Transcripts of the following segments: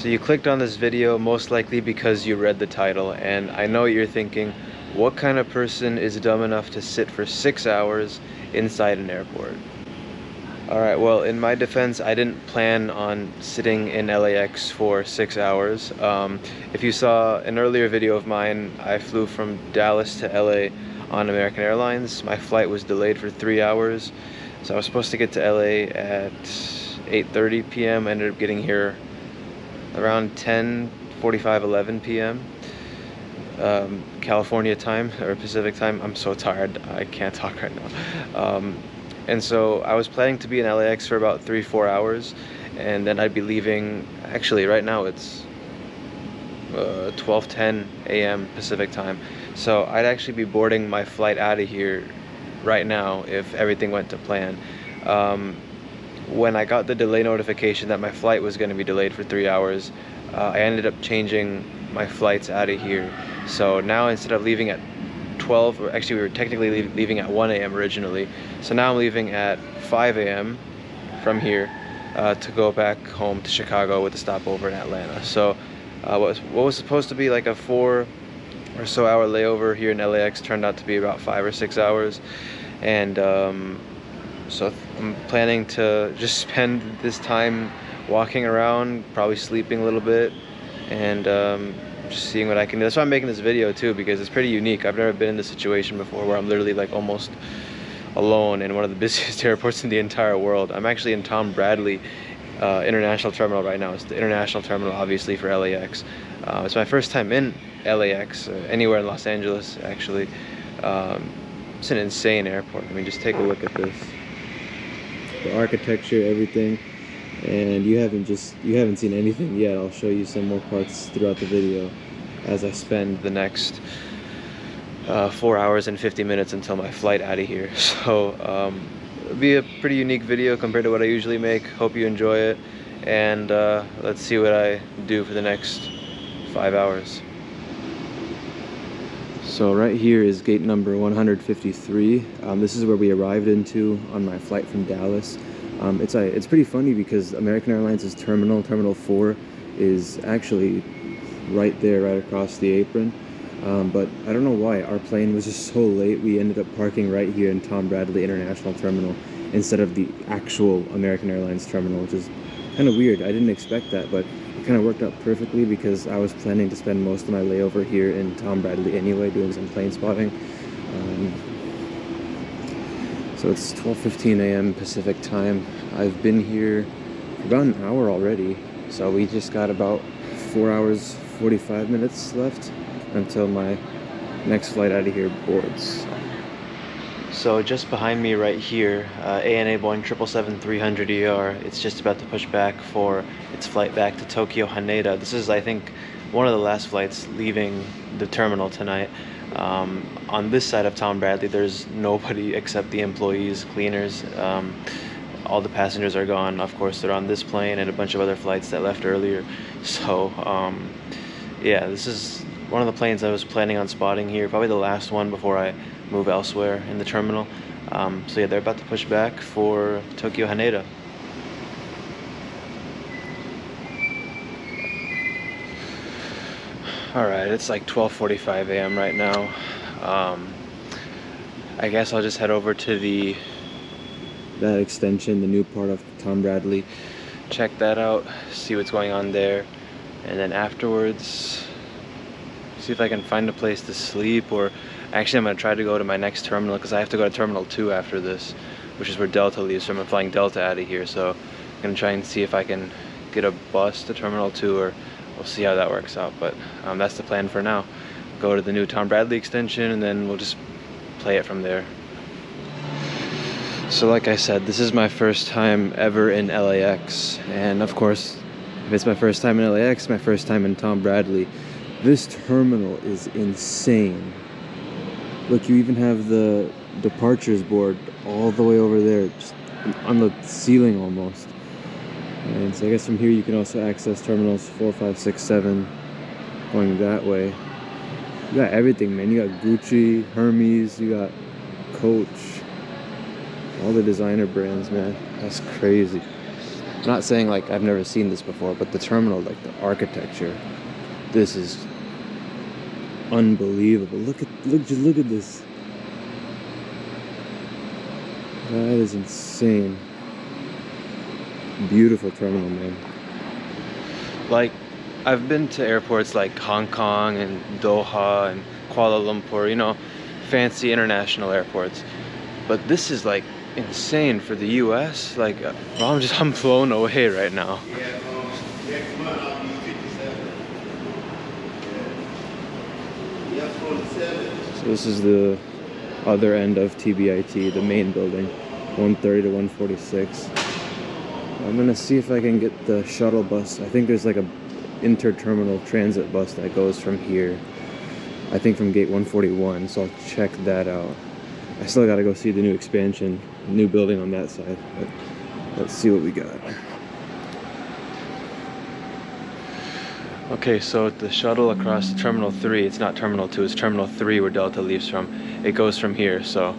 So you clicked on this video most likely because you read the title, and I know you're thinking, what kind of person is dumb enough to sit for 6 hours inside an airport? Alright, well, in my defense, I didn't plan on sitting in LAX for 6 hours. If you saw an earlier video of mine, I flew from Dallas to LA on American Airlines. My flight was delayed for 3 hours, so I was supposed to get to LA at 8:30 p.m. I ended up getting here around 10:45, 11 p.m. California time, or Pacific time. I'm so tired, I can't talk right now. And so I was planning to be in LAX for about 3-4 hours, and then I'd be leaving. Actually, right now it's 12:10 a.m. Pacific time, so I'd actually be boarding my flight out of here right now if everything went to plan. When I got the delay notification that my flight was going to be delayed for 3 hours, I ended up changing my flights out of here. So now instead of leaving at 12, or actually we were technically leaving at 1 a.m. originally, so now I'm leaving at 5 a.m. from here to go back home to Chicago with a stopover in Atlanta. So what was supposed to be like a 4 or so hour layover here in LAX turned out to be about 5 or 6 hours, and so I'm planning to just spend this time walking around, probably sleeping a little bit, and just seeing what I can do. That's why I'm making this video too, because it's pretty unique. I've never been in this situation before where I'm literally like almost alone in one of the busiest airports in the entire world. I'm actually in Tom Bradley International Terminal right now. It's the international terminal, obviously, for LAX. It's my first time in LAX, anywhere in Los Angeles, actually. It's an insane airport. I mean, just take a look at this. The architecture, everything. And you haven't seen anything yet. I'll show you some more parts throughout the video as I spend the next 4 hours and 50 minutes until my flight out of here. So it'll be a pretty unique video compared to what I usually make. Hope you enjoy it, and let's see what I do for the next 5 hours. So right here is gate number 153. This is where we arrived into on my flight from Dallas. It's pretty funny because American Airlines' Terminal 4 is actually right there, right across the apron. But I don't know why, our plane was just so late, we ended up parking right here in Tom Bradley International Terminal instead of the actual American Airlines terminal, which is kind of weird. I didn't expect that, but it kind of worked out perfectly because I was planning to spend most of my layover here in Tom Bradley anyway, doing some plane spotting. So it's 12:15 a.m. Pacific time. I've been here for about an hour already, so we just got about 4 hours 45 minutes left until my next flight out of here boards. So just behind me right here, ANA Boeing 777-300ER, it's just about to push back for its flight back to Tokyo Haneda. This is, I think, one of the last flights leaving the terminal tonight. On this side of Tom Bradley, there's nobody except the employees, cleaners. All the passengers are gone. Of course, they're on this plane and a bunch of other flights that left earlier. So yeah, this is one of the planes I was planning on spotting here, probably the last one before I move elsewhere in the terminal. So yeah, they're about to push back for Tokyo Haneda. Alright, it's like 12:45 a.m. right now. I guess I'll just head over to that extension, the new part of Tom Bradley, check that out, see what's going on there, and then afterwards see if I can find a place to sleep. Or actually I'm going to try to go to my next terminal, because I have to go to Terminal 2 after this, which is where Delta leaves, so I'm flying Delta out of here. So I'm going to try and see if I can get a bus to Terminal 2, or we'll see how that works out. But that's the plan for now. Go to the new Tom Bradley extension, and then we'll just play it from there. So like I said, this is my first time ever in LAX, and of course, if it's my first time in LAX, my first time in Tom Bradley. This terminal is insane. Look, you even have the departures board all the way over there, just on the ceiling almost. And so I guess from here you can also access terminals 4, 5, 6, 7, going that way. You got everything, man. You got Gucci, Hermes, you got Coach, all the designer brands, man. That's crazy. I'm not saying like I've never seen this before, but the terminal, like the architecture, this is unbelievable. Look at this. That is insane. Beautiful terminal, man. Like, I've been to airports like Hong Kong and Doha and Kuala Lumpur, you know, fancy international airports. But this is like insane for the US. Like, well, I'm blown away right now. Yeah, next month I'll be 57. Yeah, 47. So this is the other end of TBIT, the main building, 130 to 146. I'm gonna see if I can get the shuttle bus. I think there's like a inter-terminal transit bus that goes from here. I think from gate 141, so I'll check that out. I still gotta go see the new expansion, new building on that side, but let's see what we got. Okay, so the shuttle across Terminal 3, it's not Terminal 2, it's Terminal 3 where Delta leaves from. It goes from here, so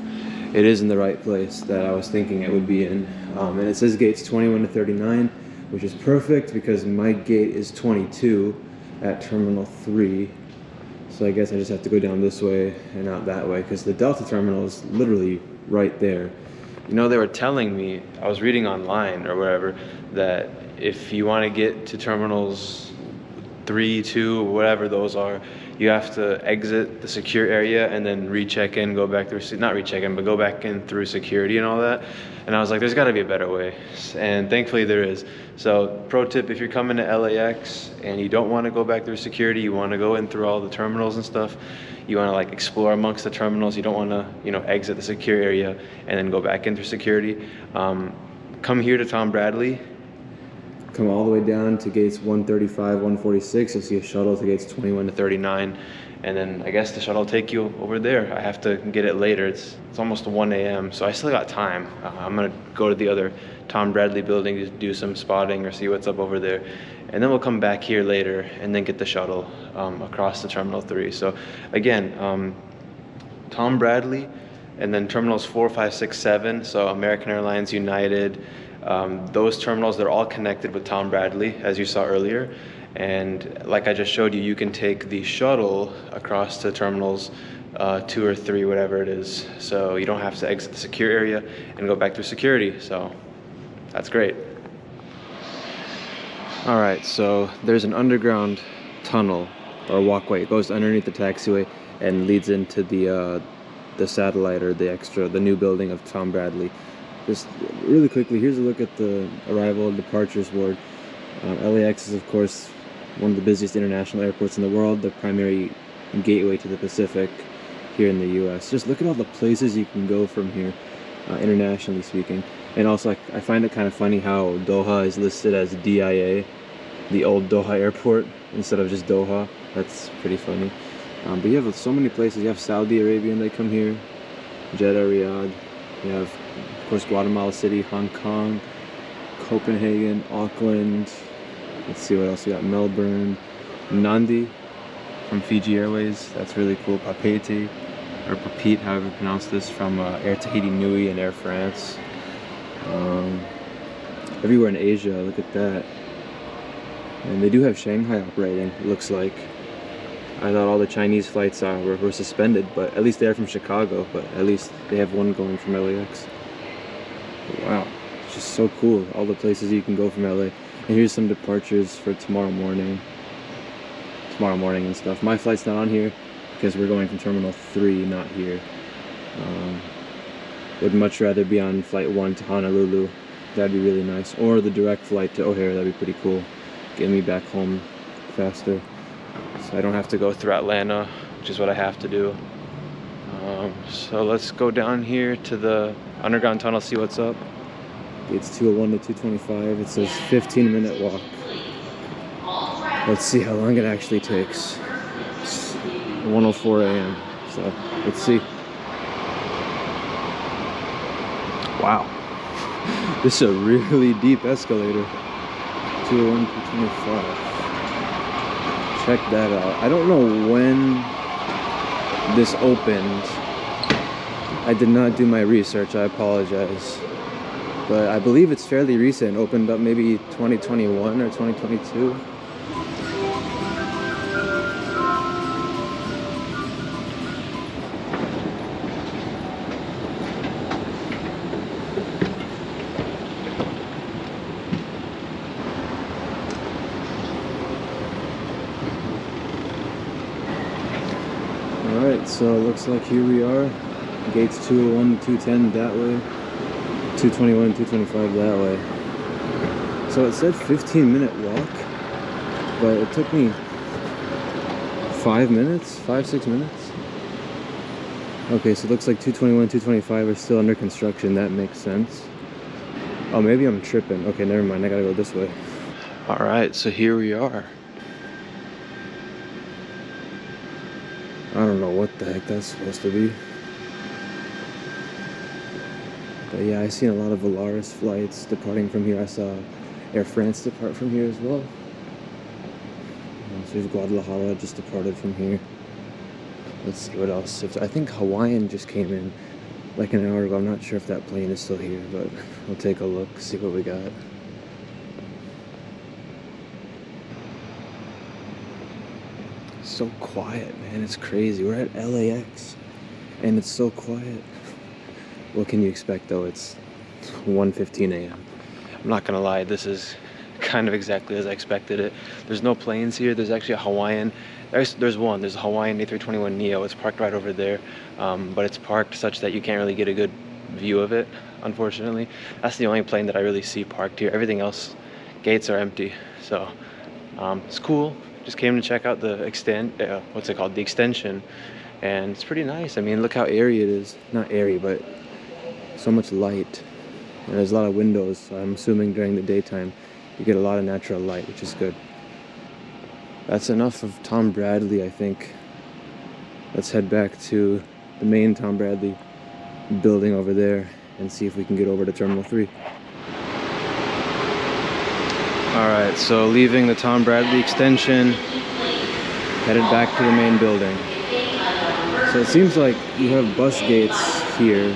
it is in the right place that I was thinking it would be in. And it says gates 21 to 39, which is perfect because my gate is 22 at Terminal 3. So I guess I just have to go down this way and not that way because the Delta terminal is literally right there. You know, they were telling me, I was reading online or whatever, that if you want to get to terminals 3, 2, whatever those are, you have to exit the secure area and then recheck in, go back through, not recheck in, but go back in through security and all that. And I was like, there's got to be a better way. And thankfully there is. So pro tip, if you're coming to LAX and you don't want to go back through security, you want to go in through all the terminals and stuff, you want to like explore amongst the terminals, you don't want to, you know, exit the secure area and then go back in through security, come here to Tom Bradley. Come all the way down to gates 135, 146. You'll see a shuttle to gates 21 to 39. And then I guess the shuttle will take you over there. I have to get it later. It's almost 1 a.m. So I still got time. I'm going to go to the other Tom Bradley building to do some spotting or see what's up over there. And then we'll come back here later and then get the shuttle across to Terminal 3. So again, Tom Bradley and then terminals 4, 5, 6, 7. So American Airlines, United, those terminals, they're all connected with Tom Bradley, as you saw earlier. And like I just showed you, you can take the shuttle across to terminals 2 or 3, whatever it is. So you don't have to exit the secure area and go back through security. So that's great. All right, so there's an underground tunnel or walkway. It goes underneath the taxiway and leads into the satellite or the new building of Tom Bradley. Just really quickly, here's a look at the arrival and departures board. LAX is, of course, one of the busiest international airports in the world, the primary gateway to the Pacific here in the US. Just look at all the places you can go from here, internationally speaking. And also, I find it kind of funny how Doha is listed as DIA, the old Doha airport, instead of just Doha. That's pretty funny. But you have so many places. You have Saudi Arabia, and they come here, Jeddah, Riyadh. You have, of course, Guatemala City, Hong Kong, Copenhagen, Auckland. Let's see what else we got. Melbourne, Nandi from Fiji Airways. That's really cool. Papeete, or Papeete, however you pronounce this, from Air Tahiti Nui and Air France. Everywhere in Asia, look at that. And they do have Shanghai operating, it looks like. I thought all the Chinese flights were suspended, but at least they're from Chicago, but at least they have one going from LAX. Wow, it's just so cool, all the places you can go from LA. And here's some departures for tomorrow morning and stuff. My flight's not on here because we're going from Terminal 3, not here. Would much rather be on Flight 1 to Honolulu. That'd be really nice. Or the direct flight to O'Hare, that'd be pretty cool. Get me back home faster. So I don't have to go through Atlanta, which is what I have to do. So let's go down here to the underground tunnel, see what's up. It's 201 to 225. It says 15-minute walk. Let's see how long it actually takes. It's 1:04 a.m. So let's see. Wow. This is a really deep escalator. 201 to 225. Check that out. I don't know when this opened. I did not do my research, I apologize. but I believe it's fairly recent. Opened up maybe 2021 or 2022. Alright, so it looks like here we are. Gates 201 to 210 that way. 221 225 that way. So it said 15-minute walk, but it took me 5 minutes, 5-6 minutes. Okay, so it looks like 221 225 are still under construction. That makes sense. Oh, maybe I'm tripping. Okay, never mind, I gotta go this way. All right, so here we are. I don't know what the heck that's supposed to be. But yeah, I seen a lot of Volaris flights departing from here. I saw Air France depart from here as well. So we've Guadalajara just departed from here. Let's see what else. I think Hawaiian just came in like an hour ago. I'm not sure if that plane is still here, but we'll take a look, see what we got. So quiet, man. It's crazy. We're at LAX and it's so quiet. What can you expect though? It's 1:15 a.m. I'm not gonna lie, this is kind of exactly as I expected it. There's no planes here. There's actually a Hawaiian. There's a Hawaiian A321neo. It's parked right over there, but it's parked such that you can't really get a good view of it, unfortunately. That's the only plane that I really see parked here. Everything else, gates are empty. So it's cool. Just came to check out the the extension, and it's pretty nice. I mean, look how airy it is. Not airy, but so much light. And there's a lot of windows, so I'm assuming during the daytime you get a lot of natural light, which is good. That's enough of Tom Bradley, I think. Let's head back to the main Tom Bradley building over there and see if we can get over to Terminal 3. Alright, so leaving the Tom Bradley extension, headed back to the main building. So it seems like you have bus gates here.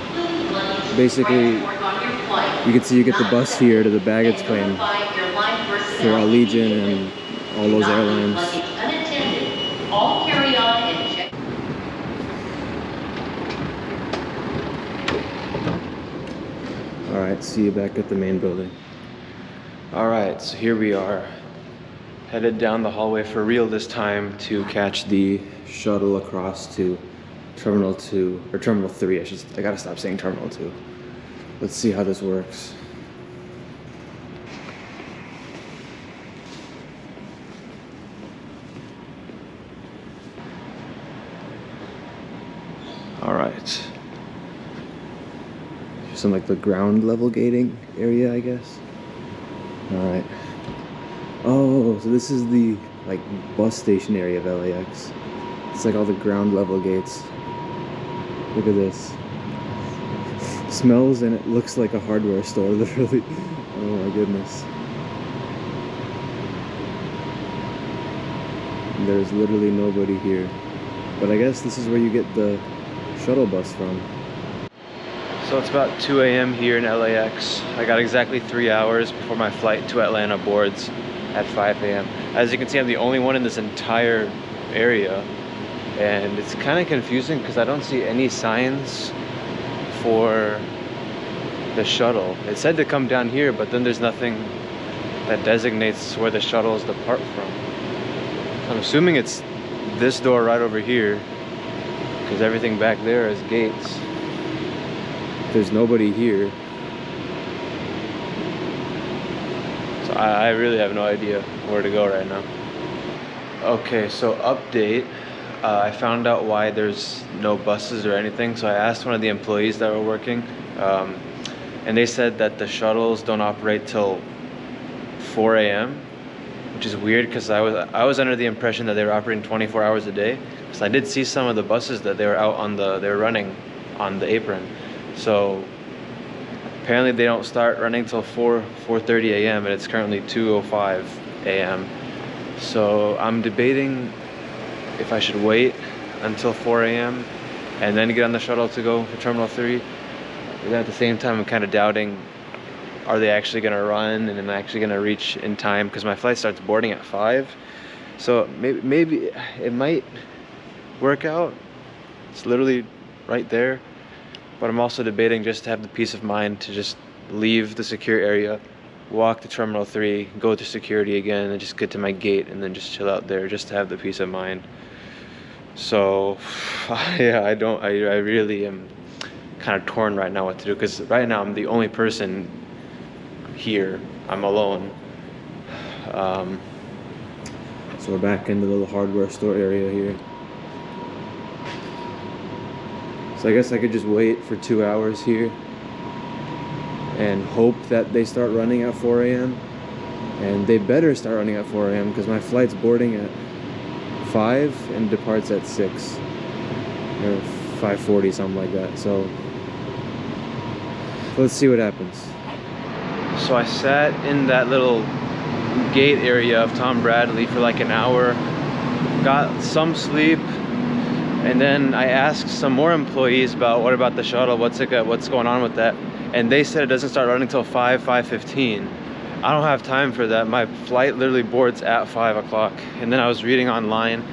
Basically, you can see you get the bus here to the baggage claim for Allegiant and all those airlines. Alright, see you back at the main building. Alright, so here we are, headed down the hallway for real this time to catch the shuttle across to Terminal 2, or Terminal 3, I gotta stop saying Terminal 2. Let's see how this works. Alright. Some like the ground level gating area, I guess. Alright. Oh, so this is the like bus station area of LAX. It's like all the ground level gates. Look at this. Smells and it looks like a hardware store, literally. Oh my goodness. There's literally nobody here. But I guess this is where you get the shuttle bus from. So it's about 2 a.m. here in LAX. I got exactly 3 hours before my flight to Atlanta boards at 5 a.m. As you can see, I'm the only one in this entire area. And it's kind of confusing because I don't see any signs for the shuttle. It said to come down here, but then there's nothing that designates where the shuttles depart from. So I'm assuming it's this door right over here, because everything back there is gates. There's nobody here. So I really have no idea where to go right now. Okay, so update. I found out why there's no buses or anything. So I asked one of the employees that were working, and they said that the shuttles don't operate till 4 a.m., which is weird because I was under the impression that they were operating 24 hours a day. Because I did see some of the buses that they were running on the apron. So apparently they don't start running till 4:30 a.m. and it's currently 2:05 a.m. So I'm debating if I should wait until 4 a.m. and then get on the shuttle to go to Terminal 3. But then at the same time, I'm kind of doubting are they actually gonna run, and am I actually gonna reach in time? Because my flight starts boarding at 5, so maybe it might work out. It's literally right there, but I'm also debating just to have the peace of mind to just leave the secure area, walk to Terminal 3, go to security again, and just get to my gate and then just chill out there just to have the peace of mind. So yeah, I really am kind of torn right now what to do, because right now I'm the only person here. I'm alone. So we're back in the little hardware store area here. So I guess I could just wait for 2 hours here and hope that they start running at 4 a.m. And they better start running at 4 a.m. because my flight's boarding at 5 and departs at 6 or 5:40, something like that. So let's see what happens. So I sat in that little gate area of Tom Bradley for like an hour, got some sleep, and then I asked some more employees about what about the shuttle, what's going on with that, and they said it doesn't start running until 5:15. I don't have time for that. My flight literally boards at 5 o'clock. And then I was reading online,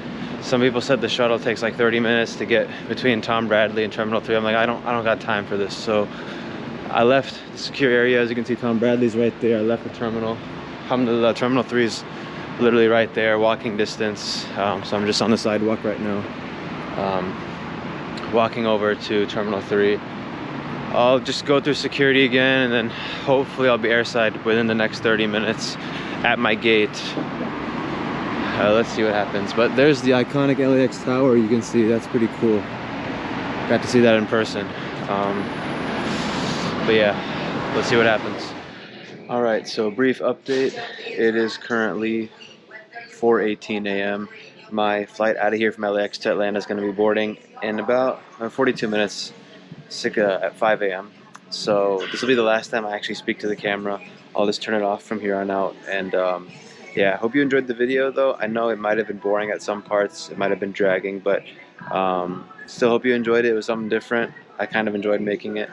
some people said the shuttle takes like 30 minutes to get between Tom Bradley and Terminal 3. I'm like, I don't got time for this. So I left the secure area. As you can see, Tom Bradley's right there. I left the terminal. Alhamdulillah, Terminal 3 is literally right there, walking distance. So I'm just on the sidewalk right now, walking over to Terminal 3. I'll just go through security again, and then hopefully I'll be airside within the next 30 minutes at my gate. Let's see what happens. But there's the iconic LAX tower. You can see that's pretty cool. Got to see that in person. But yeah, let's see what happens. All right, so brief update. It is currently 4:18 a.m. My flight out of here from LAX to Atlanta is going to be boarding in about 42 minutes. At 5 a.m. So this will be the last time I actually speak to the camera. I'll just turn it off from here on out. And yeah, I hope you enjoyed the video though. I know it might have been boring at some parts. It might have been dragging, but still hope you enjoyed it. It was something different. I kind of enjoyed making it.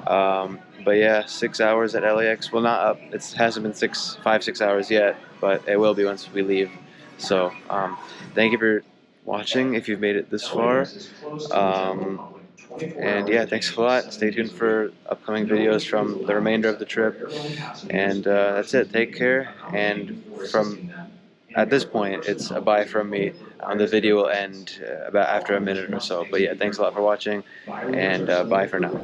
But yeah, 6 hours at LAX. Well, not up. It hasn't been 5-6 hours yet, but it will be once we leave. So thank you for watching if you've made it this far. And yeah, thanks a lot. Stay tuned for upcoming videos from the remainder of the trip. And that's it. Take care. And at this point, it's a bye from me. The video will end about after a minute or so. But yeah, thanks a lot for watching, and bye for now.